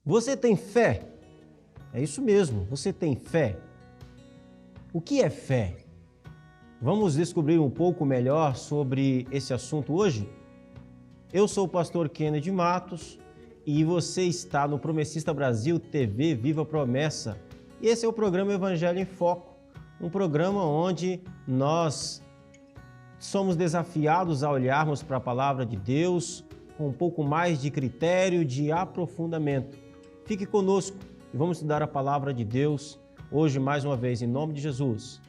Você tem fé? É isso mesmo, você tem fé? O que é fé? Vamos descobrir um pouco melhor sobre esse assunto hoje? Eu sou o pastor Kennedy Matos e você está no Promessista Brasil TV Viva Promessa. E esse é o programa Evangelho em Foco, um programa onde nós somos desafiados a olharmos para a palavra de Deus com um pouco mais de critério, de aprofundamento. Fique conosco e vamos estudar a palavra de Deus hoje mais uma vez, em nome de Jesus.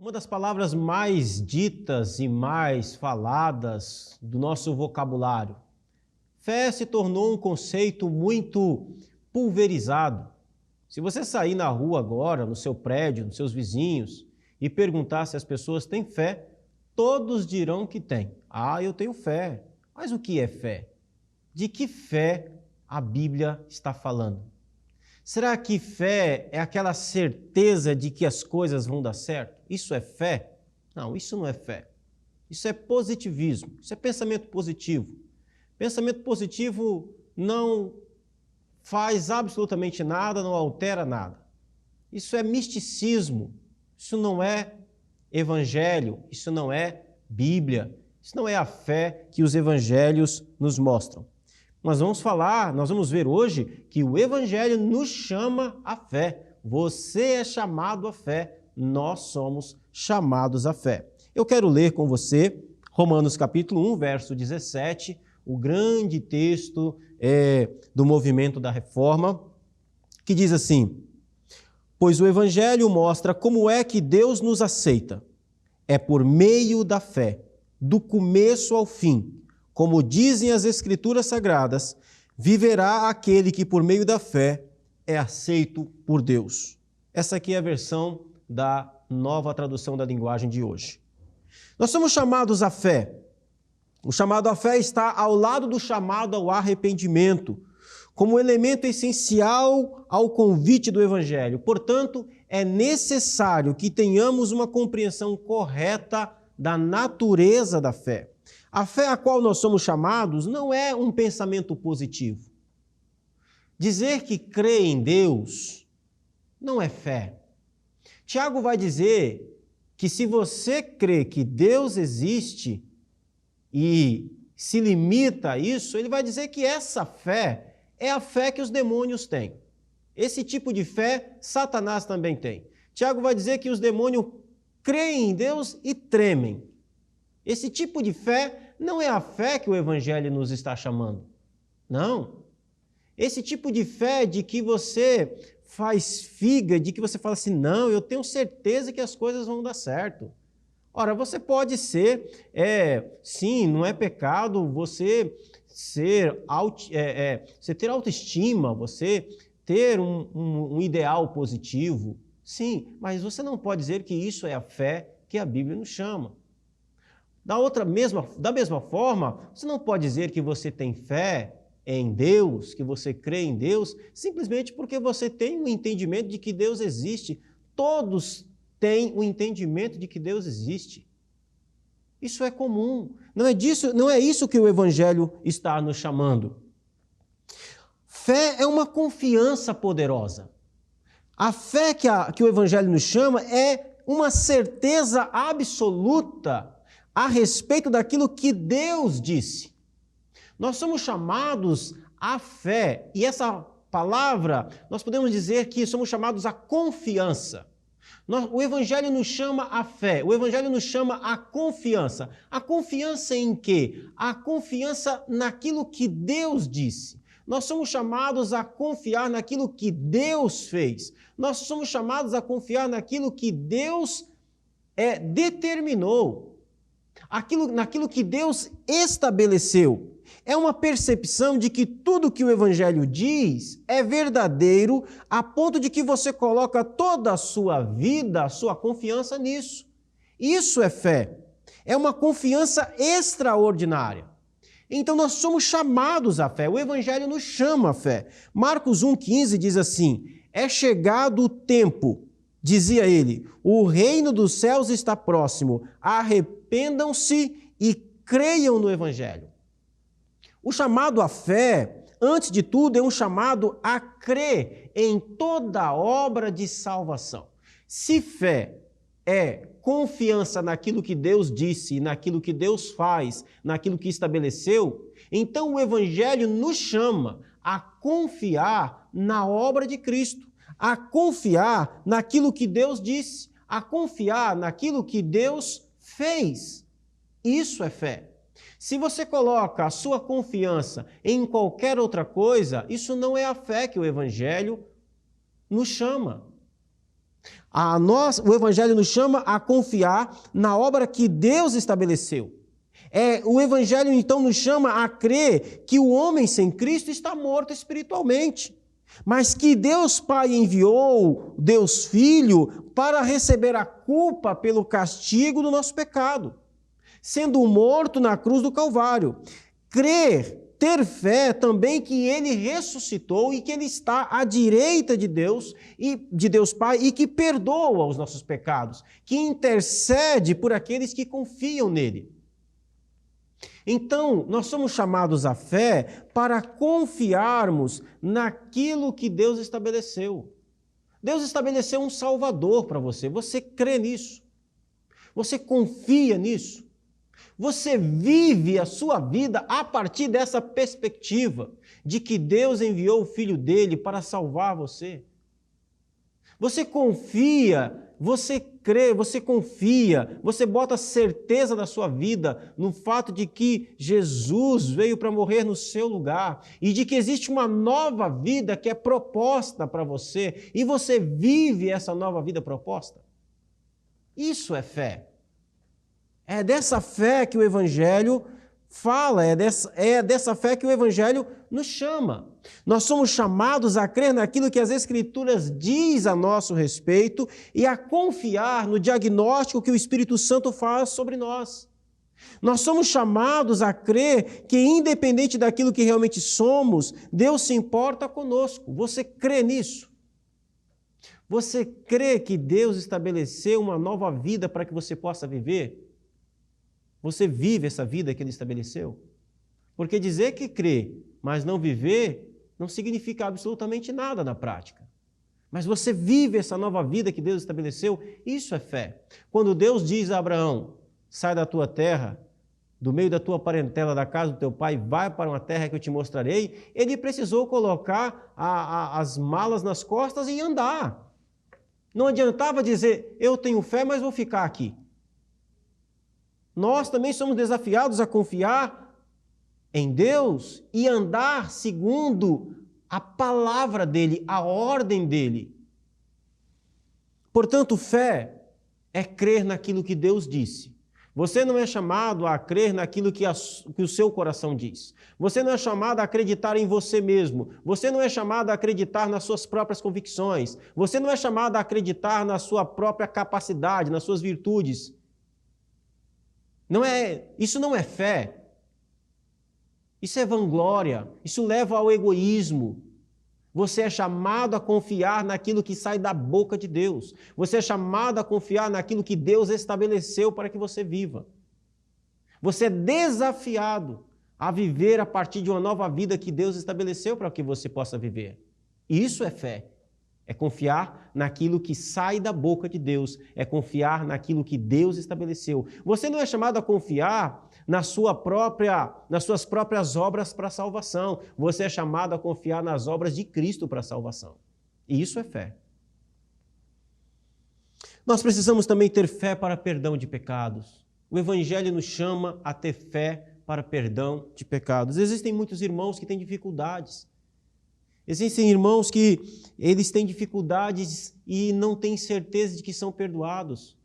Uma das palavras mais ditas e mais faladas do nosso vocabulário. Fé se tornou um conceito muito pulverizado. Se você sair na rua agora, no seu prédio, nos seus vizinhos, e perguntar se as pessoas têm fé, todos dirão que têm. Ah, eu tenho fé. Mas o que é fé? De que fé a Bíblia está falando? Será que fé é aquela certeza de que as coisas vão dar certo? Isso é fé? Não, isso não é fé. Isso é positivismo, isso é pensamento positivo. Pensamento positivo não faz absolutamente nada, não altera nada. Isso é misticismo, isso não é evangelho, isso não é Bíblia, isso não é a fé que os evangelhos nos mostram. Nós vamos ver hoje que o Evangelho nos chama à fé. Você é chamado à fé, nós somos chamados à fé. Eu quero ler com você Romanos capítulo 1, verso 17, o grande texto do movimento da Reforma, que diz assim: pois o Evangelho mostra como é que Deus nos aceita. É por meio da fé, do começo ao fim. Como dizem as Escrituras Sagradas, viverá aquele que por meio da fé é aceito por Deus. Essa aqui é a versão da Nova Tradução da Linguagem de hoje. Nós somos chamados à fé. O chamado à fé está ao lado do chamado ao arrependimento, como elemento essencial ao convite do Evangelho. Portanto, é necessário que tenhamos uma compreensão correta da natureza da fé. A fé a qual nós somos chamados não é um pensamento positivo. Dizer que crê em Deus não é fé. Tiago vai dizer que se você crê que Deus existe e se limita a isso, ele vai dizer que essa fé é a fé que os demônios têm. Esse tipo de fé Satanás também tem. Tiago vai dizer que os demônios creem em Deus e tremem. Esse tipo de fé não é a fé que o Evangelho nos está chamando. Não. Esse tipo de fé de que você faz figa, de que você fala assim, não, eu tenho certeza que as coisas vão dar certo. Ora, você pode ser, sim, não é pecado você você ter autoestima, você ter um ideal positivo. Sim, mas você não pode dizer que isso é a fé que a Bíblia nos chama. Da mesma forma, você não pode dizer que você tem fé em Deus, que você crê em Deus, simplesmente porque você tem um entendimento de que Deus existe. Todos têm o entendimento de que Deus existe. Isso é comum. Não é isso que o Evangelho está nos chamando. Fé é uma confiança poderosa. A fé que o Evangelho nos chama é uma certeza absoluta a respeito daquilo que Deus disse. Nós somos chamados à fé, e essa palavra, nós podemos dizer que somos chamados à confiança. O Evangelho nos chama à fé, o Evangelho nos chama à confiança. A confiança em quê? A confiança naquilo que Deus disse. Nós somos chamados a confiar naquilo que Deus fez. Nós somos chamados a confiar naquilo que Deus determinou. naquilo que Deus estabeleceu. É uma percepção de que tudo que o Evangelho diz é verdadeiro, a ponto de que você coloca toda a sua vida, a sua confiança nisso. Isso é fé. É uma confiança extraordinária. Então nós somos chamados à fé. O Evangelho nos chama à fé. Marcos 1,15 diz assim: é chegado o tempo, dizia ele, o reino dos céus está próximo, arrependam-se e creiam no Evangelho. O chamado à fé, antes de tudo, é um chamado a crer em toda a obra de salvação. Se fé é confiança naquilo que Deus disse, naquilo que Deus faz, naquilo que estabeleceu, então o Evangelho nos chama a confiar na obra de Cristo, a confiar naquilo que Deus disse, a confiar naquilo que Deus fez. Isso é fé. Se você coloca a sua confiança em qualquer outra coisa, isso não é a fé que o Evangelho nos chama. O Evangelho nos chama a confiar na obra que Deus estabeleceu. O Evangelho, então, nos chama a crer que o homem sem Cristo está morto espiritualmente, mas que Deus Pai enviou Deus Filho para receber a culpa pelo castigo do nosso pecado, sendo morto na cruz do Calvário. Ter fé também que ele ressuscitou e que ele está à direita de Deus e de Deus Pai e que perdoa os nossos pecados, que intercede por aqueles que confiam nele. Então, nós somos chamados à fé para confiarmos naquilo que Deus estabeleceu. Deus estabeleceu um Salvador para você. Você crê nisso? Você confia nisso? Você vive a sua vida a partir dessa perspectiva de que Deus enviou o Filho dele para salvar você? Você confia, você crê, você confia, você bota certeza da sua vida no fato de que Jesus veio para morrer no seu lugar e de que existe uma nova vida que é proposta para você e você vive essa nova vida proposta? Isso é fé. É dessa fé que o Evangelho fala, é dessa fé que o Evangelho nos chama. Nós somos chamados a crer naquilo que as Escrituras diz a nosso respeito e a confiar no diagnóstico que o Espírito Santo faz sobre nós. Nós somos chamados a crer que, independente daquilo que realmente somos, Deus se importa conosco. Você crê nisso? Você crê que Deus estabeleceu uma nova vida para que você possa viver? Você vive essa vida que Ele estabeleceu? Porque dizer que crê, mas não viver, não significa absolutamente nada na prática. Mas você vive essa nova vida que Deus estabeleceu, isso é fé. Quando Deus diz a Abraão, sai da tua terra, do meio da tua parentela, da casa do teu pai, vai para uma terra que eu te mostrarei, ele precisou colocar as malas nas costas e andar. Não adiantava dizer, eu tenho fé, mas vou ficar aqui. Nós também somos desafiados a confiar em Deus e andar segundo a palavra dele, a ordem dele. Portanto, fé é crer naquilo que Deus disse. Você não é chamado a crer naquilo que o seu coração diz. Você não é chamado a acreditar em você mesmo. Você não é chamado a acreditar nas suas próprias convicções. Você não é chamado a acreditar na sua própria capacidade, nas suas virtudes. Isso não é fé. Isso é vanglória. Isso leva ao egoísmo. Você é chamado a confiar naquilo que sai da boca de Deus. Você é chamado a confiar naquilo que Deus estabeleceu para que você viva. Você é desafiado a viver a partir de uma nova vida que Deus estabeleceu para que você possa viver. Isso é fé. É confiar naquilo que sai da boca de Deus. É confiar naquilo que Deus estabeleceu. Você não é chamado a confiar nas suas próprias obras para a salvação. Você é chamado a confiar nas obras de Cristo para a salvação. E isso é fé. Nós precisamos também ter fé para perdão de pecados. O Evangelho nos chama a ter fé para perdão de pecados. Existem muitos irmãos que têm dificuldades. Existem irmãos que eles têm dificuldades e não têm certeza de que são perdoados.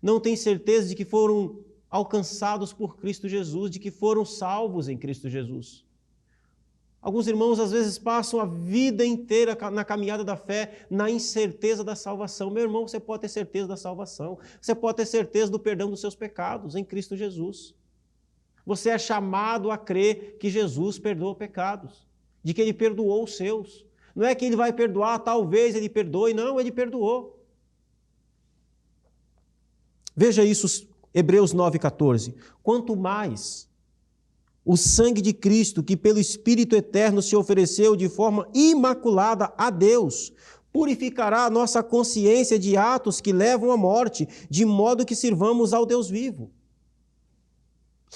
Não têm certeza de que foram alcançados por Cristo Jesus, de que foram salvos em Cristo Jesus. Alguns irmãos às vezes passam a vida inteira na caminhada da fé, na incerteza da salvação. Meu irmão, você pode ter certeza da salvação, você pode ter certeza do perdão dos seus pecados em Cristo Jesus. Você é chamado a crer que Jesus perdoa pecados, de que Ele perdoou os seus. Não é que Ele vai perdoar, talvez Ele perdoe, não, Ele perdoou. Veja isso, Hebreus 9,14. Quanto mais o sangue de Cristo, que pelo Espírito Eterno se ofereceu de forma imaculada a Deus, purificará a nossa consciência de atos que levam à morte, de modo que sirvamos ao Deus vivo.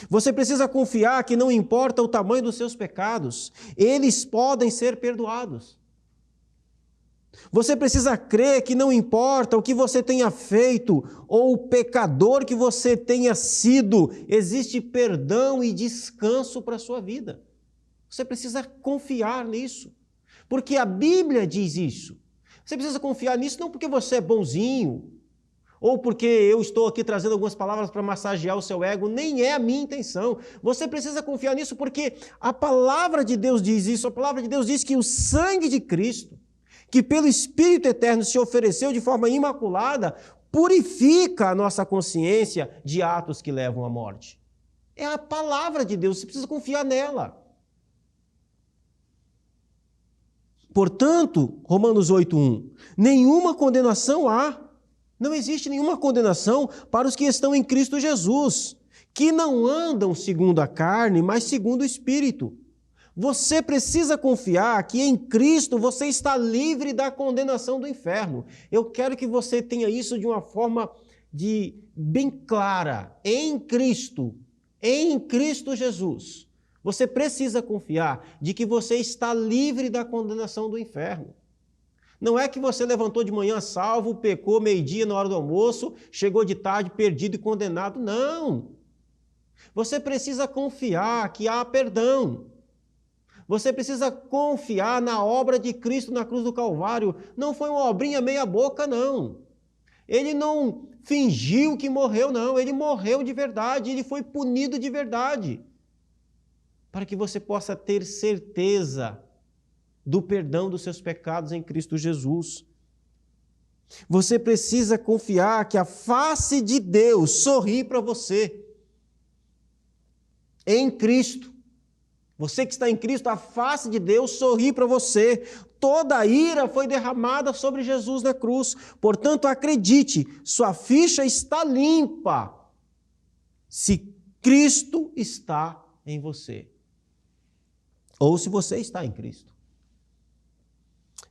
Você precisa confiar que não importa o tamanho dos seus pecados, eles podem ser perdoados. Você precisa crer que não importa o que você tenha feito ou o pecador que você tenha sido, existe perdão e descanso para a sua vida. Você precisa confiar nisso, porque a Bíblia diz isso. Você precisa confiar nisso não porque você é bonzinho, ou porque eu estou aqui trazendo algumas palavras para massagear o seu ego, nem é a minha intenção. Você precisa confiar nisso porque a palavra de Deus diz isso, a palavra de Deus diz que o sangue de Cristo, que pelo Espírito Eterno se ofereceu de forma imaculada, purifica a nossa consciência de atos que levam à morte. É a palavra de Deus, você precisa confiar nela. Portanto, Romanos 8,1, nenhuma condenação há. Não existe nenhuma condenação para os que estão em Cristo Jesus, que não andam segundo a carne, mas segundo o Espírito. Você precisa confiar que em Cristo você está livre da condenação do inferno. Eu quero que você tenha isso de uma forma bem clara. Em Cristo Jesus, você precisa confiar de que você está livre da condenação do inferno. Não é que você levantou de manhã salvo, pecou meio-dia na hora do almoço, chegou de tarde perdido e condenado. Não! Você precisa confiar que há perdão. Você precisa confiar na obra de Cristo na cruz do Calvário. Não foi uma obrinha meia boca, não. Ele não fingiu que morreu, não. Ele morreu de verdade, ele foi punido de verdade. Para que você possa ter certeza do perdão dos seus pecados em Cristo Jesus. Você precisa confiar que a face de Deus sorri para você. Em Cristo. Você que está em Cristo, a face de Deus sorri para você. Toda a ira foi derramada sobre Jesus na cruz. Portanto, acredite, sua ficha está limpa se Cristo está em você. Ou se você está em Cristo.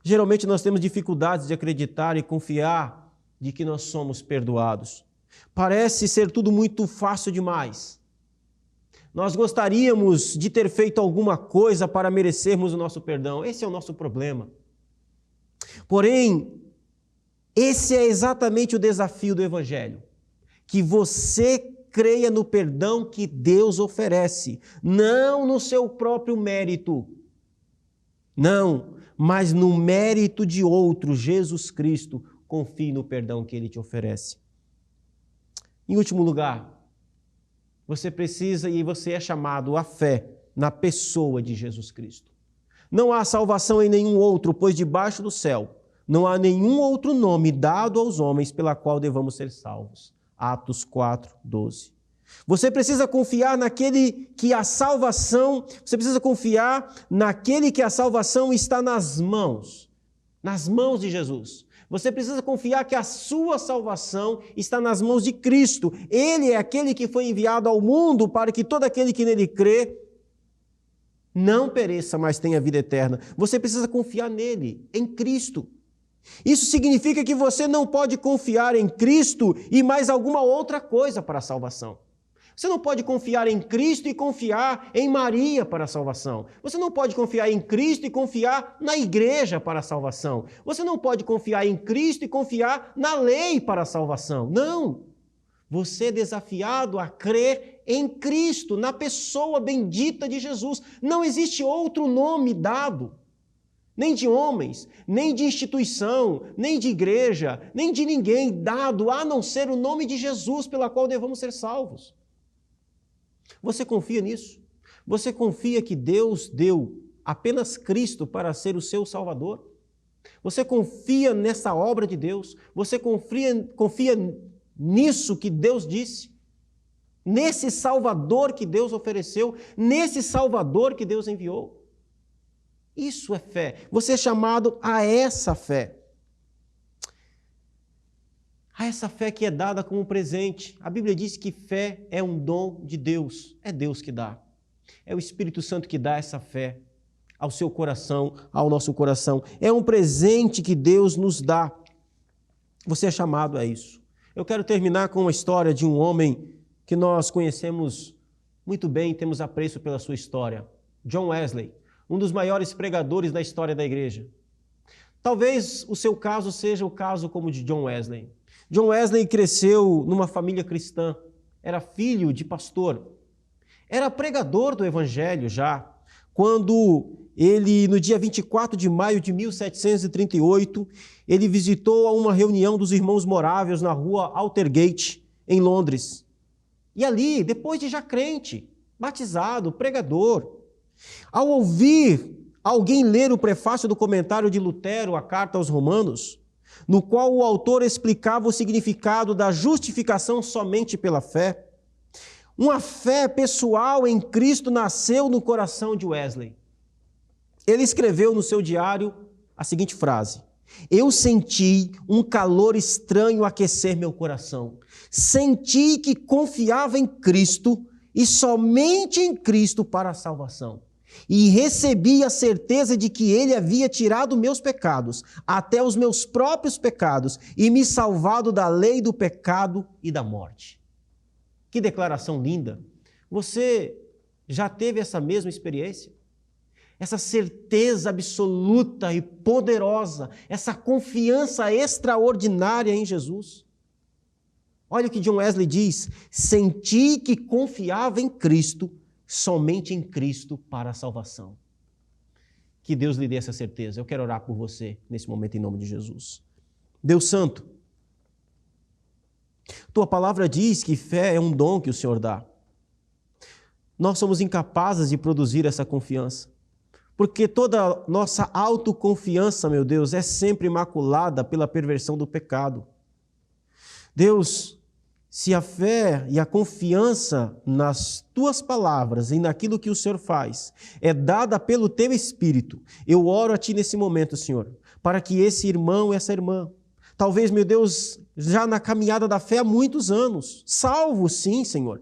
Geralmente nós temos dificuldades de acreditar e confiar de que nós somos perdoados. Parece ser tudo muito fácil demais. Nós gostaríamos de ter feito alguma coisa para merecermos o nosso perdão. Esse é o nosso problema. Porém, esse é exatamente o desafio do Evangelho. Que você creia no perdão que Deus oferece, não no seu próprio mérito. Não, mas no mérito de outro, Jesus Cristo, confie no perdão que Ele te oferece. Em último lugar, você precisa e você é chamado à fé na pessoa de Jesus Cristo. Não há salvação em nenhum outro, pois debaixo do céu não há nenhum outro nome dado aos homens pela qual devamos ser salvos. Atos 4:12. Você precisa confiar naquele que a salvação, você precisa confiar naquele que a salvação está nas mãos de Jesus. Você precisa confiar que a sua salvação está nas mãos de Cristo. Ele é aquele que foi enviado ao mundo para que todo aquele que nele crê não pereça, mas tenha vida eterna. Você precisa confiar nele, em Cristo. Isso significa que você não pode confiar em Cristo e mais alguma outra coisa para a salvação. Você não pode confiar em Cristo e confiar em Maria para a salvação. Você não pode confiar em Cristo e confiar na igreja para a salvação. Você não pode confiar em Cristo e confiar na lei para a salvação. Não! Você é desafiado a crer em Cristo, na pessoa bendita de Jesus. Não existe outro nome dado, nem de homens, nem de instituição, nem de igreja, nem de ninguém dado, a não ser o nome de Jesus pela qual devemos ser salvos. Você confia nisso? Você confia que Deus deu apenas Cristo para ser o seu Salvador? Você confia nessa obra de Deus? Você confia nisso que Deus disse? Nesse Salvador que Deus ofereceu? Nesse Salvador que Deus enviou? Isso é fé. Você é chamado a essa fé. A essa fé que é dada como presente. A Bíblia diz que fé é um dom de Deus. É Deus que dá. É o Espírito Santo que dá essa fé ao seu coração, ao nosso coração. É um presente que Deus nos dá. Você é chamado a isso. Eu quero terminar com uma história de um homem que nós conhecemos muito bem, temos apreço pela sua história. John Wesley, um dos maiores pregadores da história da igreja. Talvez o seu caso seja o caso como de John Wesley. John Wesley cresceu numa família cristã, era filho de pastor, era pregador do evangelho já, quando ele, no dia 24 de maio de 1738, ele visitou uma reunião dos irmãos Moráveis na rua Altergate, em Londres. E ali, depois de já crente, batizado, pregador, ao ouvir alguém ler o prefácio do comentário de Lutero à Carta aos Romanos, no qual o autor explicava o significado da justificação somente pela fé, uma fé pessoal em Cristo nasceu no coração de Wesley. Ele escreveu no seu diário a seguinte frase: eu senti um calor estranho aquecer meu coração. Senti que confiava em Cristo e somente em Cristo para a salvação. E recebi a certeza de que Ele havia tirado meus pecados, até os meus próprios pecados, e me salvado da lei do pecado e da morte. Que declaração linda! Você já teve essa mesma experiência? Essa certeza absoluta e poderosa, essa confiança extraordinária em Jesus? Olha o que John Wesley diz: senti que confiava em Cristo, somente em Cristo para a salvação. Que Deus lhe dê essa certeza. Eu quero orar por você nesse momento em nome de Jesus. Deus Santo, Tua palavra diz que fé é um dom que o Senhor dá. Nós somos incapazes de produzir essa confiança, porque toda nossa autoconfiança, meu Deus, é sempre maculada pela perversão do pecado. Deus, se a fé e a confiança nas Tuas palavras e naquilo que o Senhor faz é dada pelo Teu Espírito, eu oro a Ti nesse momento, Senhor, para que esse irmão e essa irmã, talvez, meu Deus, já na caminhada da fé há muitos anos, salvo sim, Senhor,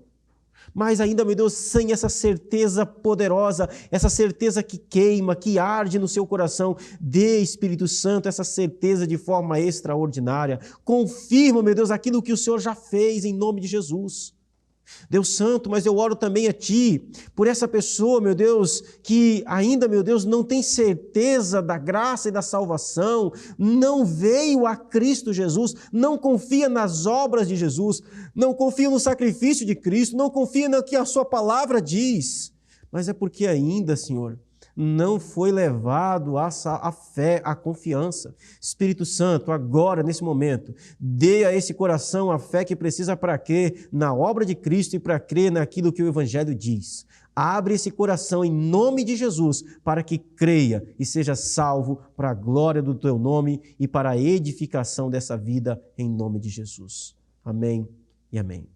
mas ainda, meu Deus, sem essa certeza poderosa, essa certeza que queima, que arde no seu coração, dê, Espírito Santo, essa certeza de forma extraordinária. Confirma, meu Deus, aquilo que o Senhor já fez em nome de Jesus. Deus Santo, mas eu oro também a Ti, por essa pessoa, meu Deus, que ainda, meu Deus, não tem certeza da graça e da salvação, não veio a Cristo Jesus, não confia nas obras de Jesus, não confia no sacrifício de Cristo, não confia no que a Sua palavra diz, mas é porque ainda, Senhor, não foi levado a fé, a confiança. Espírito Santo, agora, nesse momento, dê a esse coração a fé que precisa para crer na obra de Cristo e para crer naquilo que o Evangelho diz. Abre esse coração em nome de Jesus para que creia e seja salvo para a glória do Teu nome e para a edificação dessa vida em nome de Jesus. Amém e amém.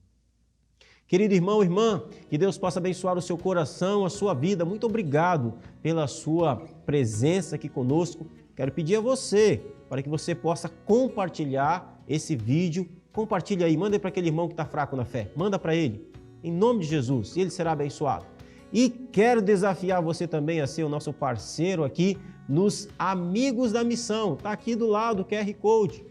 Querido irmão, irmã, que Deus possa abençoar o seu coração, a sua vida. Muito obrigado pela sua presença aqui conosco. Quero pedir a você, para que você possa compartilhar esse vídeo. Compartilha aí, manda para aquele irmão que está fraco na fé. Manda para ele, em nome de Jesus, e ele será abençoado. E quero desafiar você também a ser o nosso parceiro aqui nos Amigos da Missão. Está aqui do lado do QR Code.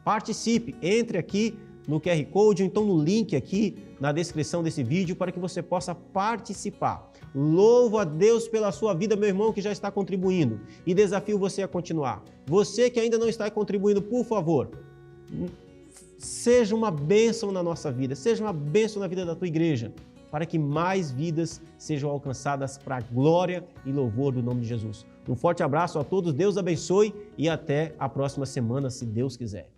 Participe, entre aqui no QR Code, ou então no link aqui na descrição desse vídeo, para que você possa participar. Louvo a Deus pela sua vida, meu irmão, que já está contribuindo, e desafio você a continuar. Você que ainda não está contribuindo, por favor, seja uma bênção na nossa vida, seja uma bênção na vida da tua igreja, para que mais vidas sejam alcançadas para a glória e louvor do nome de Jesus. Um forte abraço a todos, Deus abençoe e até a próxima semana, se Deus quiser.